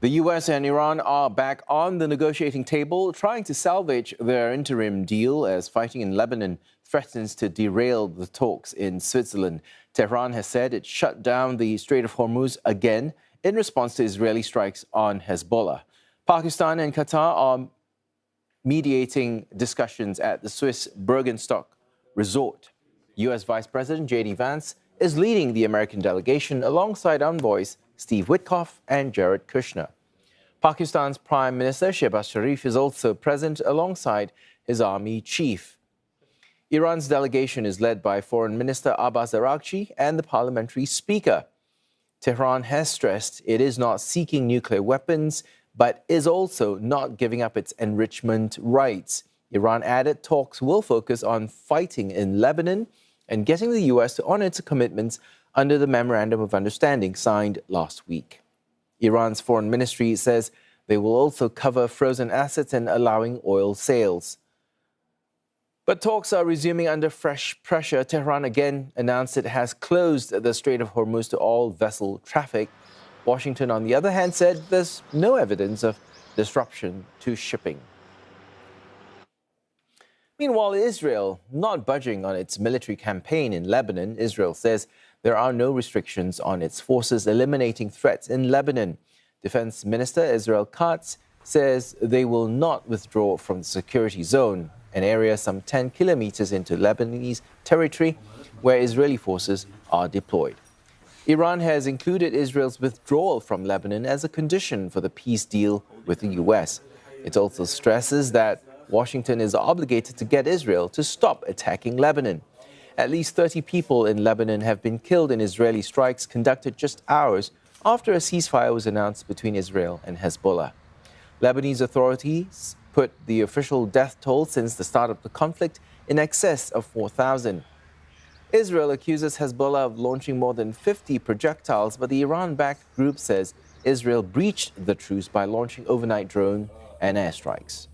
The US and Iran are back on the negotiating table, trying to salvage their interim deal as fighting in Lebanon threatens to derail the talks in Switzerland. Tehran has said it shut down the Strait of Hormuz again in response to Israeli strikes on Hezbollah. Pakistan and Qatar are mediating discussions at the Swiss Burgenstock resort. US Vice President J.D. Vance is leading the American delegation alongside envoys Steve Witkoff and Jared Kushner. Pakistan's Prime Minister Shehbaz Sharif is also present alongside his army chief. Iran's delegation is led by Foreign Minister Abbas Araghchi and the parliamentary speaker. Tehran has stressed it is not seeking nuclear weapons, but is also not giving up its enrichment rights. Iran added talks will focus on fighting in Lebanon and getting the U.S. to honor its commitments under the Memorandum of Understanding signed last week. Iran's foreign ministry says they will also cover frozen assets and allowing oil sales. But talks are resuming under fresh pressure. Tehran again announced it has closed the Strait of Hormuz to all vessel traffic. Washington, on the other hand, said there's no evidence of disruption to shipping. Meanwhile, Israel not budging on its military campaign in Lebanon. Israel says there are no restrictions on its forces eliminating threats in Lebanon. Defense Minister Israel Katz says they will not withdraw from the security zone, an area some 10 kilometers into Lebanese territory where Israeli forces are deployed. Iran has included Israel's withdrawal from Lebanon as a condition for the peace deal with the U.S. It also stresses that Washington is obligated to get Israel to stop attacking Lebanon. At least 30 people in Lebanon have been killed in Israeli strikes conducted just hours after a ceasefire was announced between Israel and Hezbollah. Lebanese authorities put the official death toll since the start of the conflict in excess of 4,000. Israel accuses Hezbollah of launching more than 50 projectiles, but the Iran-backed group says Israel breached the truce by launching overnight drone and airstrikes.